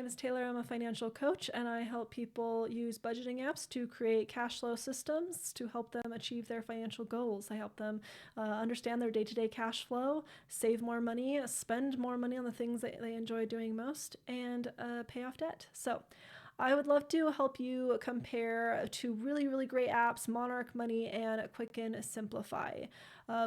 name is Taylor. I'm a financial coach, and I help people use budgeting apps to create cash flow systems to help them achieve their financial goals. I help them understand their day-to-day cash flow, save more money, spend more money on the things that they enjoy doing most, and pay off debt. So I would love to help you compare two really, really great apps, Monarch Money and Quicken Simplifi.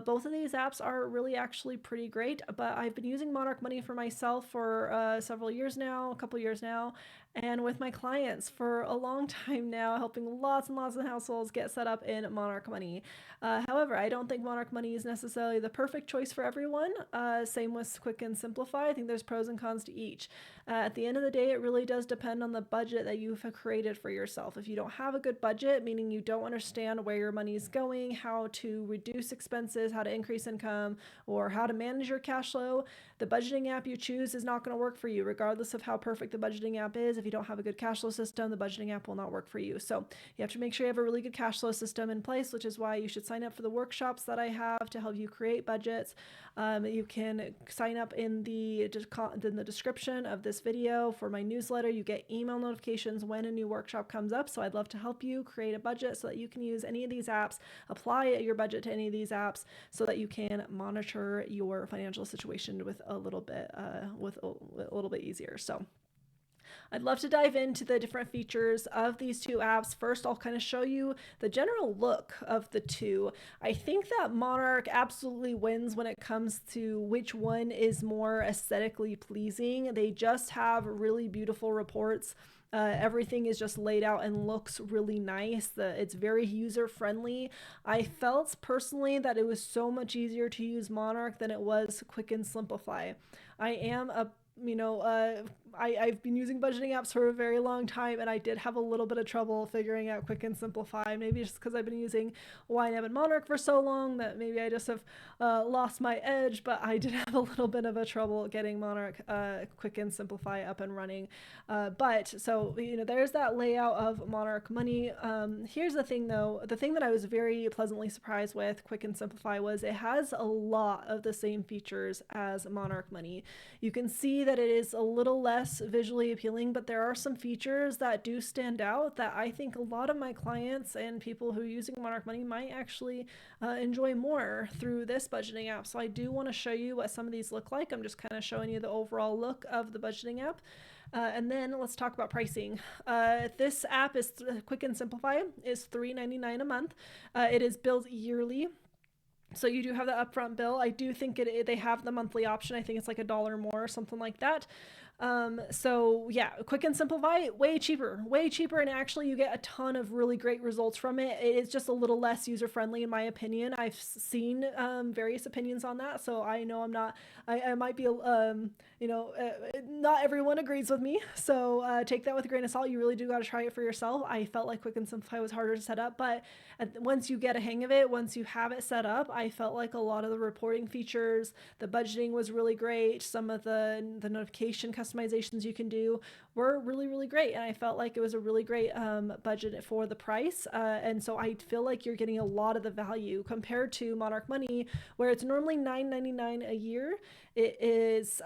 Both of these apps are really actually pretty great, but I've been using Monarch Money for myself for several years now, a couple years now, and with my clients for a long time now, helping lots and lots of households get set up in Monarch Money. However, I don't think Monarch Money is necessarily the perfect choice for everyone. Same with Quicken Simplifi. I think there's pros and cons to each. At the end of the day, it really does depend on the budget that you've created for yourself. If you don't have a good budget, meaning you don't understand where your money is going, how to reduce expenses, how to increase income, or how to manage your cash flow, the budgeting app you choose is not going to work for you, regardless of how perfect the budgeting app is. If you don't have a good cash flow system, the budgeting app will not work for you. So you have to make sure you have a really good cash flow system in place, which is why you should sign up for the workshops that I have to help you create budgets. You can sign up in the description of this video for my newsletter. You get email notifications when a new workshop comes up. So I'd love to help you create a budget so that you can use any of these apps, apply your budget to any of these apps so that you can monitor your financial situation with a little bit easier. So I'd love to dive into the different features of these two apps. First, I'll kind of show you the general look of the two. I think that Monarch absolutely wins when it comes to which one is more aesthetically pleasing. They just have really beautiful reports. Everything is just laid out and looks really nice. It's very user-friendly. I felt personally that it was so much easier to use Monarch than it was Quicken Simplifi. I am a I've been using budgeting apps for a very long time, and I did have a little bit of trouble figuring out Quicken Simplifi. Maybe just because I've been using YNAB and Monarch for so long that maybe I just have lost my edge, but I did have a little bit of a trouble getting Monarch Quicken Simplifi up and running. So there's that layout of Monarch Money. Here's the thing though, the thing that I was very pleasantly surprised with Quicken Simplifi was it has a lot of the same features as Monarch Money. You can see that it is a little less visually appealing, but there are some features that do stand out that I think a lot of my clients and people who are using Monarch Money might actually enjoy more through this budgeting app. So I do want to show you what some of these look like. I'm just kind of showing you the overall look of the budgeting app. And then let's talk about pricing. This app is Quicken Simplifi, is $3.99 a month. It is billed yearly. So you do have the upfront bill. I do think they have the monthly option. I think it's like $1 more or something like that. So yeah, Quicken Simplifi, way cheaper, and actually you get a ton of really great results from it. It is just a little less user-friendly in my opinion. I've seen various opinions on that, so I know I might be, not everyone agrees with me, so take that with a grain of salt. You really do got to try it for yourself. I felt like Quicken Simplifi was harder to set up, but once you get a hang of it, once you have it set up, I felt like a lot of the reporting features, the budgeting was really great. Some of the notification customizations you can do were really, really great. And I felt like it was a really great budget for the price. And so I feel like you're getting a lot of the value compared to Monarch Money, where it's normally $9.99 a year. It is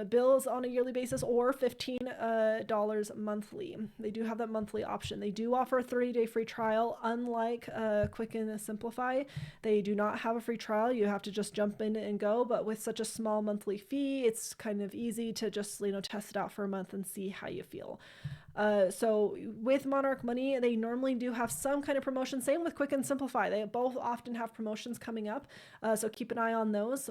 bills on a yearly basis or $15 monthly. They do have that monthly option. They do offer a 30-day free trial, unlike Quicken Simplifi. They do not have a free trial. You have to just jump in and go, but with such a small monthly fee, it's kind of easy to just test it out for a month and see how you feel. So with Monarch Money, they normally do have some kind of promotion. Same with Quicken Simplifi. They both often have promotions coming up. So keep an eye on those.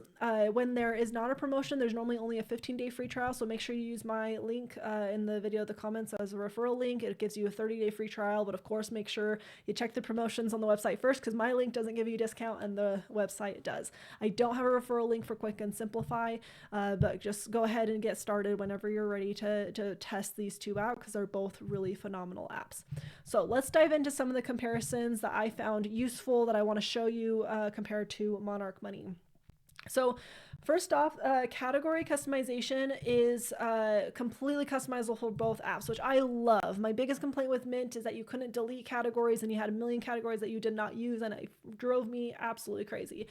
When there is not a promotion, there's normally only a 15-day free trial. So make sure you use my link in the video, the comments as a referral link. It gives you a 30-day free trial, but of course, make sure you check the promotions on the website first, because my link doesn't give you a discount and the website does. I don't have a referral link for Quicken Simplifi, but just go ahead and get started whenever you're ready to test these two out, because they're both really phenomenal apps. So let's dive into some of the comparisons that I found useful that I want to show you compared to Monarch Money. So first off, category customization is completely customizable for both apps, which I love. My biggest complaint with Mint is that you couldn't delete categories and you had a million categories that you did not use, and it drove me absolutely crazy.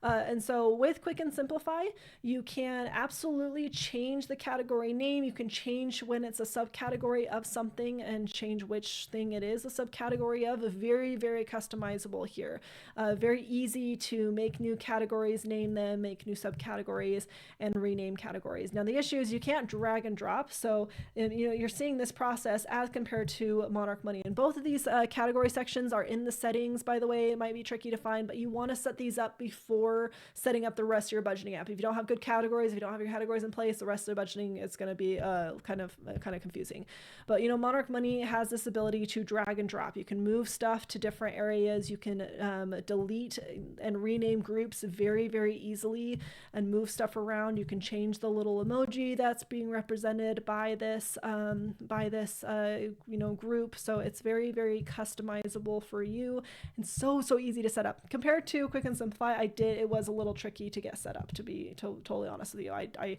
And so with Quicken Simplify, you can absolutely change the category name. You can change when it's a subcategory of something and change which thing it is a subcategory of. Very, very customizable here. Very easy to make new categories, name them, make new subcategories, and rename categories. Now the issue is you can't drag and drop. So you're seeing this process as compared to Monarch Money. And both of these category sections are in the settings, by the way. It might be tricky to find, but you want to set these up before setting up the rest of your budgeting app. If you don't have good categories, if you don't have your categories in place, the rest of the budgeting is going to be kind of confusing. But Monarch Money has this ability to drag and drop. You can move stuff to different areas. You can delete and rename groups very, very easily and move stuff around. You can change the little emoji that's being represented by this group. So it's very, very customizable for you and so easy to set up. Compared to Quick and Simplify, it was a little tricky to get set up, to be totally honest with you. I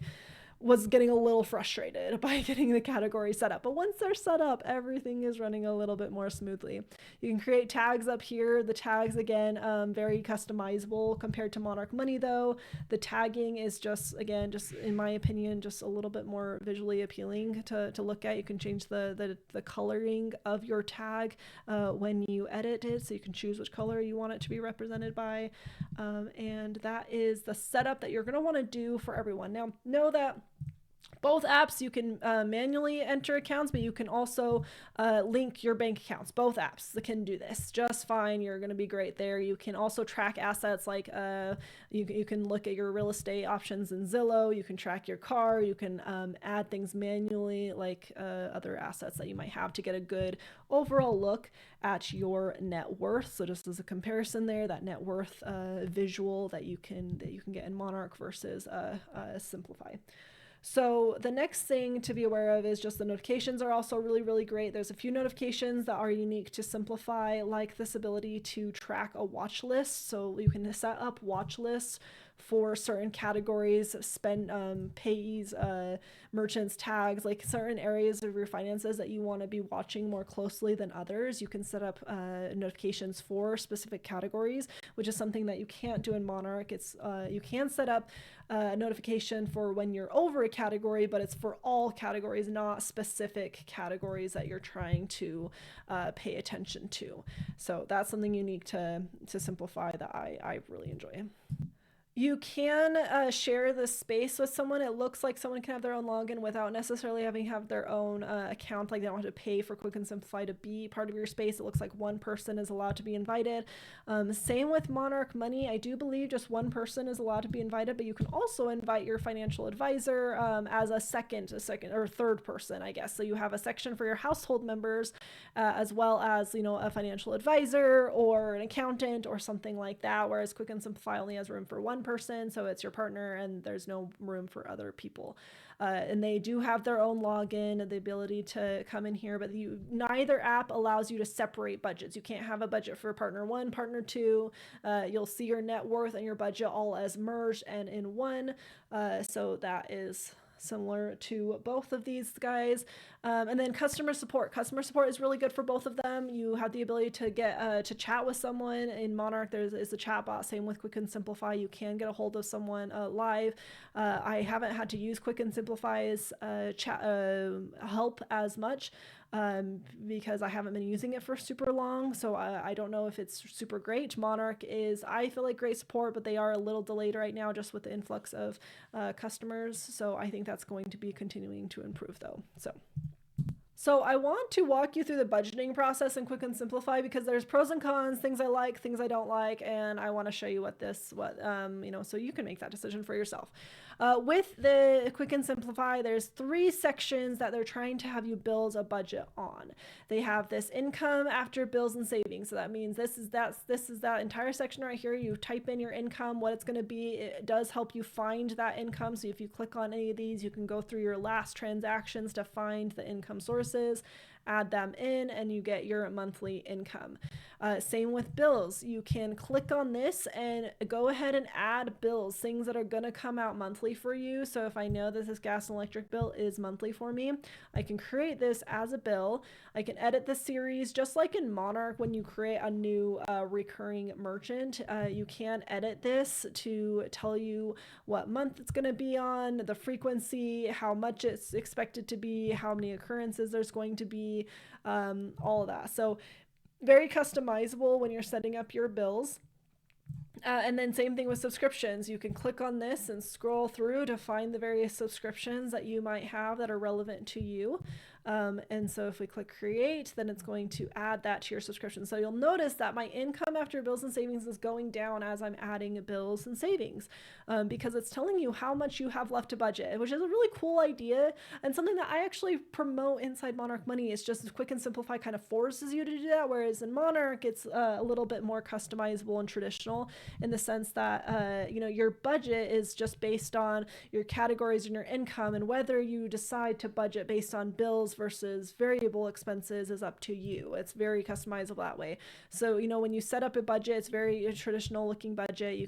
was getting a little frustrated by getting the category set up. But once they're set up, everything is running a little bit more smoothly. You can create tags up here. The tags, again, very customizable compared to Monarch Money, though. The tagging is just in my opinion, just a little bit more visually appealing to look at. You can change the coloring of your tag when you edit it, so you can choose which color you want it to be represented by. And that is the setup that you're going to want to do for everyone. Now, know that both apps, you can manually enter accounts, but you can also link your bank accounts. Both apps can do this just fine. You're going to be great there. You can also track assets like you can look at your real estate options in Zillow. You can track your car. You can add things manually like other assets that you might have to get a good overall look at your net worth. So just as a comparison there, that net worth visual that you can get in Monarch versus Simplify. So the next thing to be aware of is just the notifications are also really, really great. There's a few notifications that are unique to Simplify, like this ability to track a watch list. So you can set up watch lists for certain categories, payees, merchants, tags, like certain areas of your finances that you want to be watching more closely than others. You can set up notifications for specific categories, which is something that you can't do in Monarch. You can set up a notification for when you're over a category, but it's for all categories, not specific categories that you're trying to pay attention to. So that's something unique to Simplify that I really enjoy. You can share the space with someone. It looks like someone can have their own login without necessarily having to have their own account. Like they don't have to pay for Quick and Simplify to be part of your space. It looks like one person is allowed to be invited. Same with Monarch Money. I do believe just one person is allowed to be invited, but you can also invite your financial advisor as a second or third person, I guess. So you have a section for your household members as well as, a financial advisor or an accountant or something like that, whereas Quick and Simplify only has room for one person, so it's your partner and there's no room for other people. And they do have their own login and the ability to come in here, but neither app allows you to separate budgets. You can't have a budget for partner one, partner two. You'll see your net worth and your budget all as merged and in one. So that is similar to both of these guys. And then customer support. Customer support is really good for both of them. You have the ability to get to chat with someone. In Monarch, there is a chat bot. Same with Quick and Simplify. You can get a hold of someone live. I haven't had to use Quick and Simplify's chat help as much because I haven't been using it for super long. So I don't know if it's super great. Monarch is, I feel like, great support, but they are a little delayed right now just with the influx of customers. So I think that's going to be continuing to improve though. So I want to walk you through the budgeting process in Quick and Simplify because there's pros and cons, things I like, things I don't like, and I want to show you so you can make that decision for yourself. With the Quick and Simplify, there's 3 sections that they're trying to have you build a budget on. They have this income after bills and savings. So that means this is that entire section right here. You type in your income, what it's going to be. It does help you find that income. So if you click on any of these, you can go through your last transactions to find the income sources, add them in, and you get your monthly income. Same with bills. You can click on this and go ahead and add bills, things that are going to come out monthly monthly for you. So if I know that this gas and electric bill is monthly for me, I can create this as a bill. I can edit the series just like in Monarch. When you create a new recurring merchant, you can edit this to tell you what month it's going to be on, the frequency, how much it's expected to be, how many occurrences there's going to be, all of that. So very customizable when you're setting up your bills. And then same thing with subscriptions. You can click on this and scroll through to find the various subscriptions that you might have that are relevant to you. And so if we click create, then it's going to add that to your subscription. So you'll notice that my income after bills and savings is going down as I'm adding bills and savings, because it's telling you how much you have left to budget, which is a really cool idea and something that I actually promote inside Monarch Money. Is just Quick and Simplify kind of forces you to do that, whereas in Monarch it's a little bit more customizable and traditional in the sense that your budget is just based on your categories and your income, and whether you decide to budget based on bills versus variable expenses is up to you. It's very customizable that way. So when you set up a budget, it's very traditional looking budget.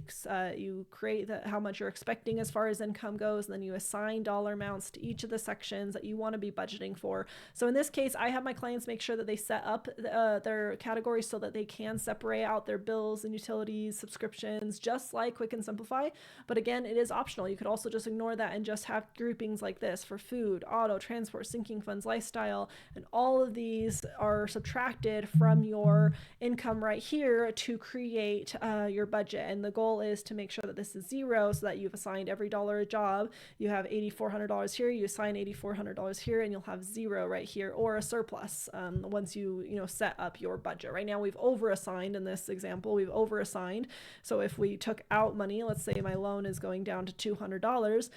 You create how much you're expecting as far as income goes, and then you assign dollar amounts to each of the sections that you want to be budgeting for. So in this case, I have my clients make sure that they set up their categories so that they can separate out their bills and utilities, subscriptions, just like Quick and Simplify. But again, it is optional. You could also just ignore that and just have groupings like this for food, auto, transport, sinking funds, lifestyle, and all of these are subtracted from your income right here to create your budget. And the goal is to make sure that this is zero, so that you've assigned every dollar a job. You have $8,400 here, you assign $8,400 here, and you'll have zero right here, or a surplus once you set up your budget. Right now we've overassigned. In this example, we've overassigned. So if we took out money, let's say my loan is going down to $200,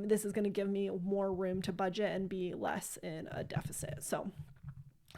this is going to give me more room to budget and be less in a deficit. So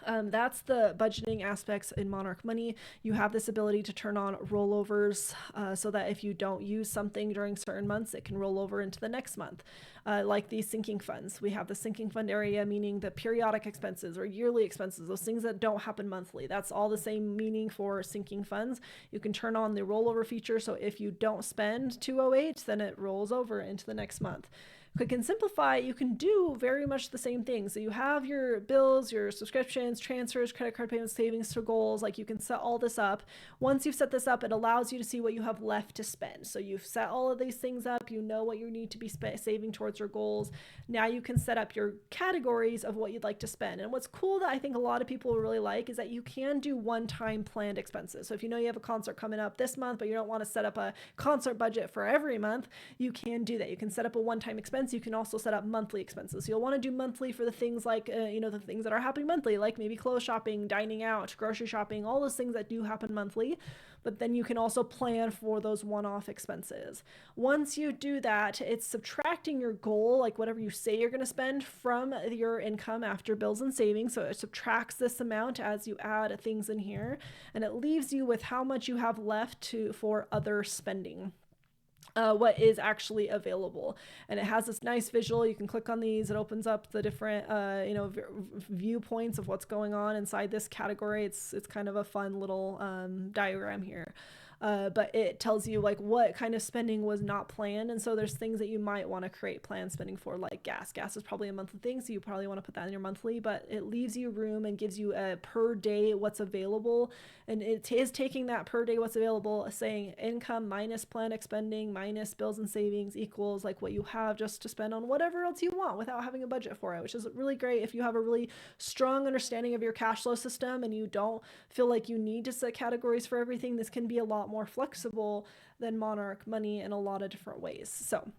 that's the budgeting aspects in Monarch Money. You have this ability to turn on rollovers so that if you don't use something during certain months, it can roll over into the next month. Like these sinking funds. We have the sinking fund area, meaning the periodic expenses or yearly expenses, those things that don't happen monthly. That's all the same meaning for sinking funds. You can turn on the rollover feature, so if you don't spend 208, then it rolls over into the next month. Quick and Simplify, you can do very much the same thing. So you have your bills, your subscriptions, transfers, credit card payments, savings to goals. Like you can set all this up. Once you've set this up, it allows you to see what you have left to spend. So you've set all of these things up. You know what you need to be saving towards your goals. Now you can set up your categories of what you'd like to spend. And what's cool that I think a lot of people really like is that you can do one-time planned expenses. So if you know you have a concert coming up this month, but you don't want to set up a concert budget for every month, you can do that. You can set up a one-time expense. You can also set up monthly expenses. So you'll want to do monthly for the things like, the things that are happening monthly, like maybe clothes shopping, dining out, grocery shopping, all those things that do happen monthly. But then you can also plan for those one-off expenses. Once you do that, it's subtracting your goal, like whatever you say you're going to spend, from your income after bills and savings. So it subtracts this amount as you add things in here, and it leaves you with how much you have left for other spending. What is actually available. And it has this nice visual. You can click on these. It opens up the different, viewpoints of what's going on inside this category. It's kind of a fun little diagram here. But it tells you like what kind of spending was not planned. And so there's things that you might want to create planned spending for, like gas. Gas is probably a monthly thing, so you probably want to put that in your monthly, but it leaves you room and gives you a per day what's available. And it is taking that per day what's available, saying income minus planned spending minus bills and savings equals like what you have just to spend on whatever else you want without having a budget for it, which is really great if you have a really strong understanding of your cash flow system and you don't feel like you need to set categories for everything. This can be a lot more flexible than Monarch Money in a lot of different ways. So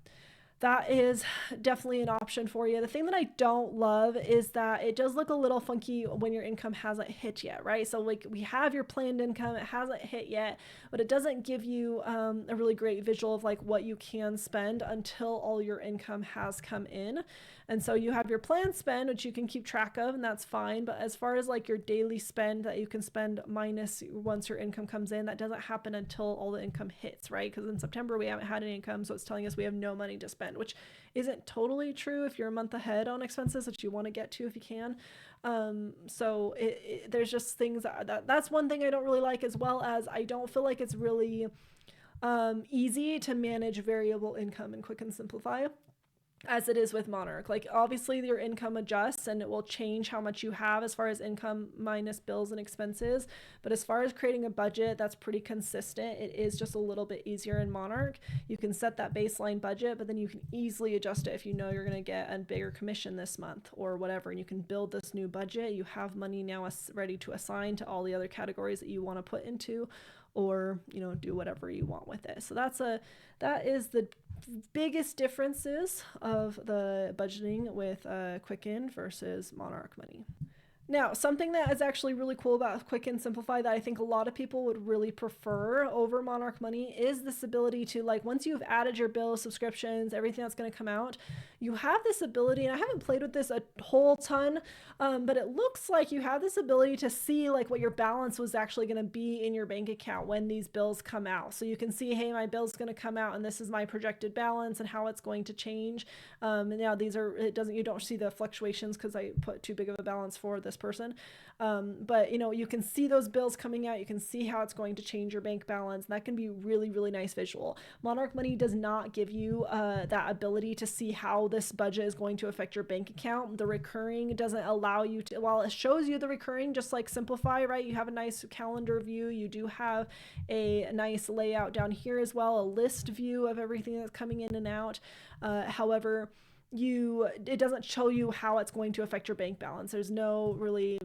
that is definitely an option for you. The thing that I don't love is that it does look a little funky when your income hasn't hit yet, right? So like we have your planned income, it hasn't hit yet, but it doesn't give you a really great visual of like what you can spend until all your income has come in. And so you have your planned spend, which you can keep track of, and that's fine. But as far as like your daily spend that you can spend minus once your income comes in, that doesn't happen until all the income hits, right? Because in September, we haven't had any income, so it's telling us we have no money to spend, which isn't totally true if you're a month ahead on expenses, which you want to get to if you can. So there's just things that's one thing I don't really like, as well as I don't feel like it's really easy to manage variable income in Quicken Simplify as it is with Monarch. Like obviously your income adjusts and it will change how much you have as far as income minus bills and expenses. But as far as creating a budget, that's pretty consistent. It is just a little bit easier in Monarch. You can set that baseline budget, but then you can easily adjust it if you know you're going to get a bigger commission this month or whatever. And you can build this new budget. You have money now ready to assign to all the other categories that you want to put into, or do whatever you want with it. So that is the biggest differences of the budgeting with Quicken versus Monarch Money. Now, something that is actually really cool about Quicken Simplify that I think a lot of people would really prefer over Monarch Money is this ability to, like, once you've added your bills, subscriptions, everything that's going to come out, you have this ability, and I haven't played with this a whole ton, but it looks like you have this ability to see like what your balance was actually going to be in your bank account when these bills come out. So you can see, hey, my bill's going to come out and this is my projected balance and how it's going to change. And now you don't see the fluctuations because I put too big of a balance for this person. But you can see those bills coming out. You can see how it's going to change your bank balance. And that can be really, really nice visual. Monarch Money does not give you that ability to see how this budget is going to affect your bank account. The recurring doesn't allow you to, while it shows you the recurring, just like Simplify, right? You have a nice calendar view. You do have a nice layout down here as well, a list view of everything that's coming in and out. However, it doesn't show you how it's going to affect your bank balance. There's no really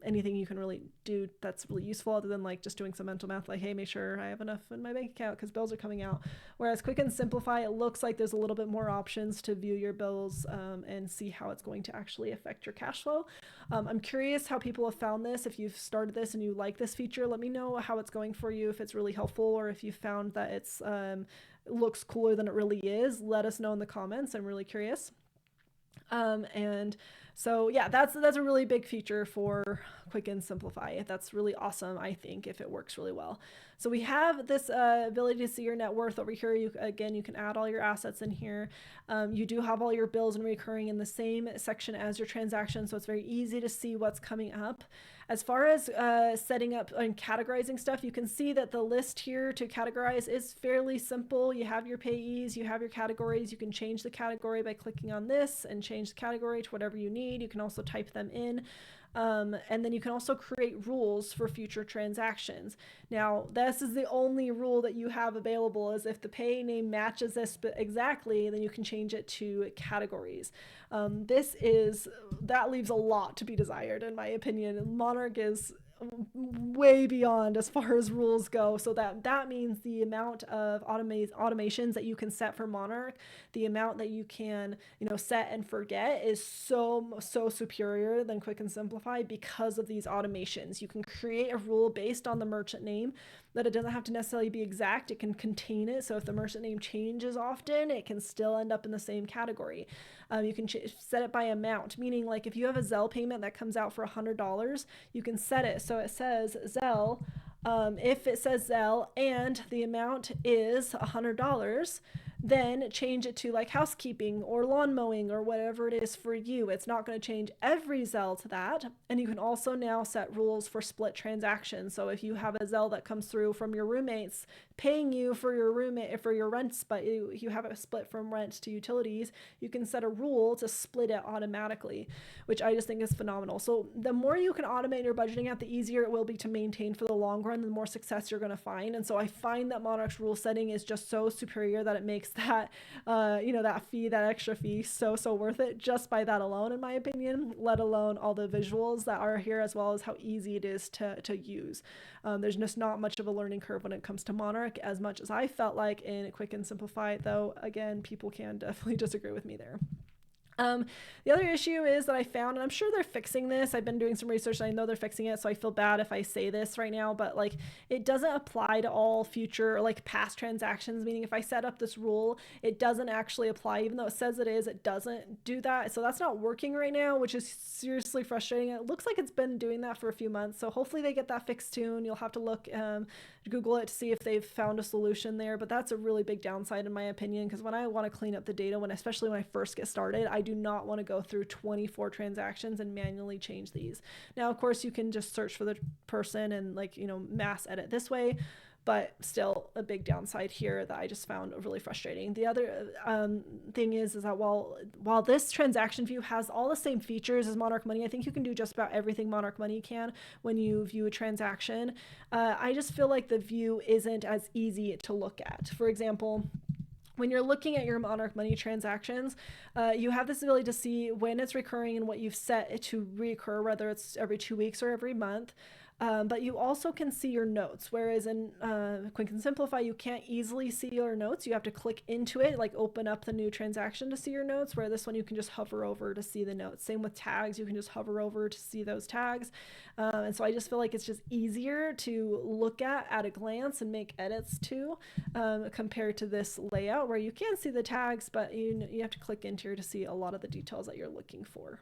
anything you can really do that's really useful other than like just doing some mental math, like, hey, make sure I have enough in my bank account because bills are coming out. Whereas Quicken Simplify, it looks like there's a little bit more options to view your bills and see how it's going to actually affect your cash flow. I'm curious how people have found this. If you've started this and you like this feature, let me know how it's going for you, if it's really helpful, or if you found that it looks cooler than it really is. Let us know in the comments. I'm really curious. And so yeah, that's a really big feature for Quicken Simplify. That's really awesome, I think, if it works really well. So we have this ability to see your net worth over here. You can add all your assets in here. You do have all your bills and recurring in the same section as your transactions, so it's very easy to see what's coming up. As far as setting up and categorizing stuff, you can see that the list here to categorize is fairly simple. You have your payees, you have your categories. You can change the category by clicking on this and change the category to whatever you need. You can also type them in. And then you can also create rules for future transactions. Now, this is the only rule that you have available, is if the pay name matches this exactly, then you can change it to categories. That leaves a lot to be desired, in my opinion. Monarch is way beyond as far as rules go. So that means the amount of automations that you can set for Monarch, the amount that you can set and forget, is so superior than Quicken Simplify because of these automations. You can create a rule based on the merchant name, that it doesn't have to necessarily be exact. It can contain it. So if the merchant name changes often, it can still end up in the same category. You can set it by amount, meaning like if you have a Zelle payment that comes out for $100, you can set it so it says Zelle. If it says Zelle and the amount is $100, then change it to like housekeeping or lawn mowing or whatever it is for you. It's not going to change every Zelle to that. And you can also now set rules for split transactions. So if you have a Zelle that comes through from your roommates paying you for your rents, but you have it split from rent to utilities, you can set a rule to split it automatically, which I just think is phenomenal. So the more you can automate your budgeting out, the easier it will be to maintain for the long run, the more success you're going to find. And so I find that Monarch's rule setting is just so superior that it makes that that extra fee so worth it just by that alone, in my opinion, let alone all the visuals that are here, as well as how easy it is to use. There's just not much of a learning curve when it comes to Monarch, as much as I felt like in Quicken Simplify, though again, people can definitely disagree with me there. The other issue is that I found, and I'm sure they're fixing this, I've been doing some research and I know they're fixing it, so I feel bad if I say this right now, but like it doesn't apply to all future or like past transactions, meaning if I set up this rule, it doesn't actually apply, even though it says it is, it doesn't do that. So that's not working right now, which is seriously frustrating. It looks like it's been doing that for a few months, so hopefully they get that fixed soon. You'll have to look, Google it to see if they've found a solution there, but that's a really big downside in my opinion, because when I want to clean up the data, especially when I first get started, I do not want to go through 24 transactions and manually change these. Now, of course, you can just search for the person and mass edit this way, but still a big downside here that I just found really frustrating. The other thing is that while this transaction view has all the same features as Monarch Money, I think you can do just about everything Monarch Money can when you view a transaction. I just feel like the view isn't as easy to look at. For example, when you're looking at your Monarch Money transactions, you have this ability to see when it's recurring and what you've set it to recur, whether it's every 2 weeks or every month. But you also can see your notes, whereas in Quicken Simplifi, you can't easily see your notes. You have to click into it, like open up the new transaction to see your notes, where this one you can just hover over to see the notes. Same with tags, you can just hover over to see those tags. And so I just feel like it's just easier to look at a glance and make edits to, compared to this layout where you can see the tags, but you have to click into here to see a lot of the details that you're looking for.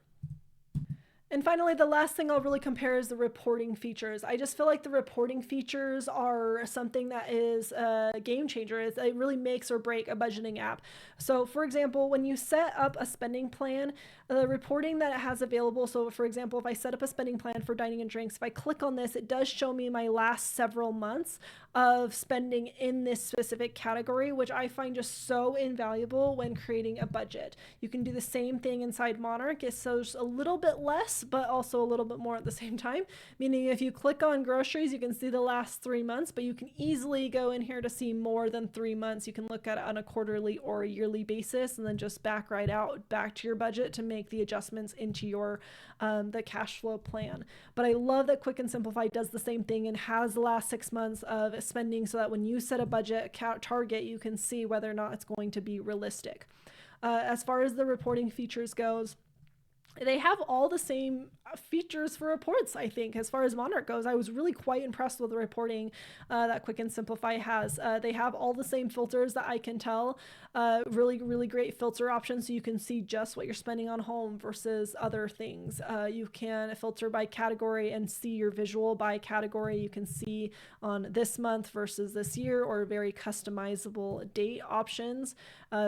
And finally, the last thing I'll really compare is the reporting features. I just feel like the reporting features are something that is a game changer. It really makes or break a budgeting app. So for example, when you set up a spending plan, the reporting that it has available, so for example, if I set up a spending plan for dining and drinks, if I click on this, it does show me my last several months of spending in this specific category, which I find just so invaluable when creating a budget. You can do the same thing inside Monarch. It shows a little bit less, but also a little bit more at the same time, meaning if you click on groceries, you can see the last 3 months, but you can easily go in here to see more than 3 months. You can look at it on a quarterly or a yearly basis and then just back right out back to your budget to make the adjustments into your the cash flow plan. But I love that Quicken Simplifi does the same thing and has the last 6 months of spending, so that when you set a budget target, you can see whether or not it's going to be realistic. As far as the reporting features goes, they have all the same features for reports, I think. As far as Monarch goes, I was really quite impressed with the reporting that Quicken Simplifi has. They have all the same filters that I can tell. Really, really great filter options, so you can see just what you're spending on home versus other things. You can filter by category and see your visual by category. You can see on this month versus this year, or very customizable date options,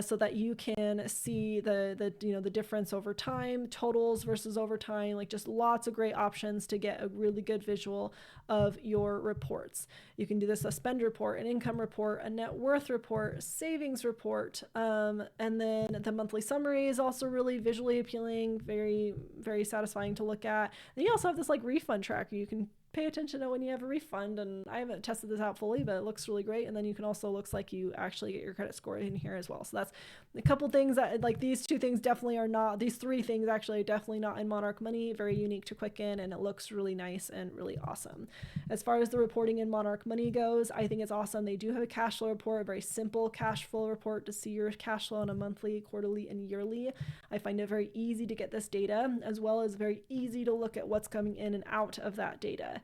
so that you can see the difference over time, totals versus over time, like just lots of great options to get a really good visual of your reports. You can do this: a spend report, an income report, a net worth report, savings report, and then the monthly summary is also really visually appealing, very, very satisfying to look at. And you also have this like refund tracker. You can pay attention to when you have a refund, and I haven't tested this out fully, but it looks really great. And then you can also, looks like you actually get your credit score in here as well. So that's a couple things that, like, these two things definitely are not, these three things actually are definitely not in Monarch Money. Very unique to Quicken, and it looks really nice and really awesome. As far as the reporting in Monarch Money goes, I think it's awesome. They do have a cash flow report, a very simple cash flow report to see your cash flow on a monthly, quarterly, and yearly. I find it very easy to get this data, as well as very easy to look at what's coming in and out of that data.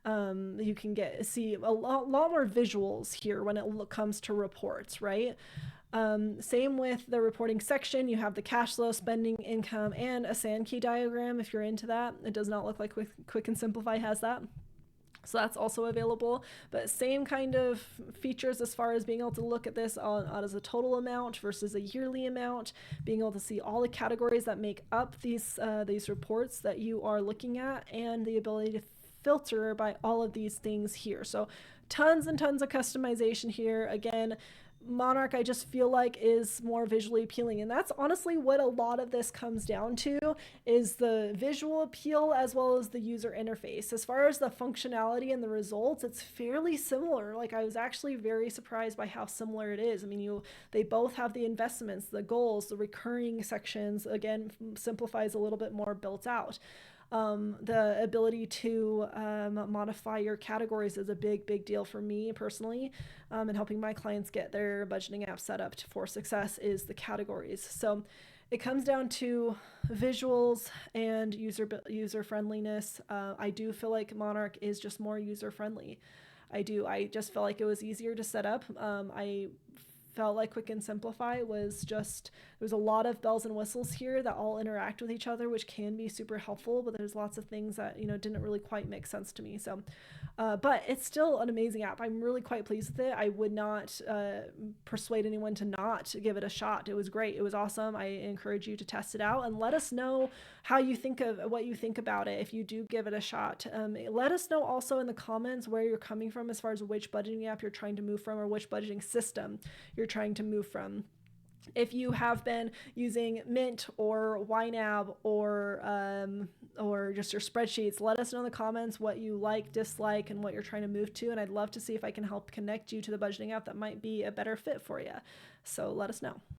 You can see a lot more visuals here when it comes to reports, right? Same with the reporting section. You have the cash flow, spending, income, and a Sankey diagram if you're into that. It does not look like Quicken Simplifi has that. So that's also available, but same kind of features as far as being able to look at this on as a total amount versus a yearly amount, being able to see all the categories that make up these reports that you are looking at, and the ability to filter by all of these things here. So tons and tons of customization here. Again, Monarch, I just feel like, is more visually appealing, and that's honestly what a lot of this comes down to, is the visual appeal as well as the user interface. As far as the functionality and the results, it's fairly similar. Like, I was actually very surprised by how similar it is. I mean, they both have the investments, the goals, the recurring sections. Again, Simplifi is a little bit more built out. The ability to modify your categories is a big deal for me personally, and helping my clients get their budgeting app set up for success is the categories. So it comes down to visuals and user friendliness. I do feel like Monarch is just more user friendly. I just felt like it was easier to set up. I felt like Quicken Simplify was just, there's a lot of bells and whistles here that all interact with each other, which can be super helpful, but there's lots of things that, didn't really quite make sense to me. So, but it's still an amazing app. I'm really quite pleased with it. I would not persuade anyone to not give it a shot. It was great. It was awesome. I encourage you to test it out and let us know how you think of what you think about it if you do give it a shot. Let us know also in the comments where you're coming from as far as which budgeting app you're trying to move from or which budgeting system you're trying to move from. If you have been using Mint or YNAB or just your spreadsheets, let us know in the comments what you like, dislike, and what you're trying to move to. And I'd love to see if I can help connect you to the budgeting app that might be a better fit for you. So let us know.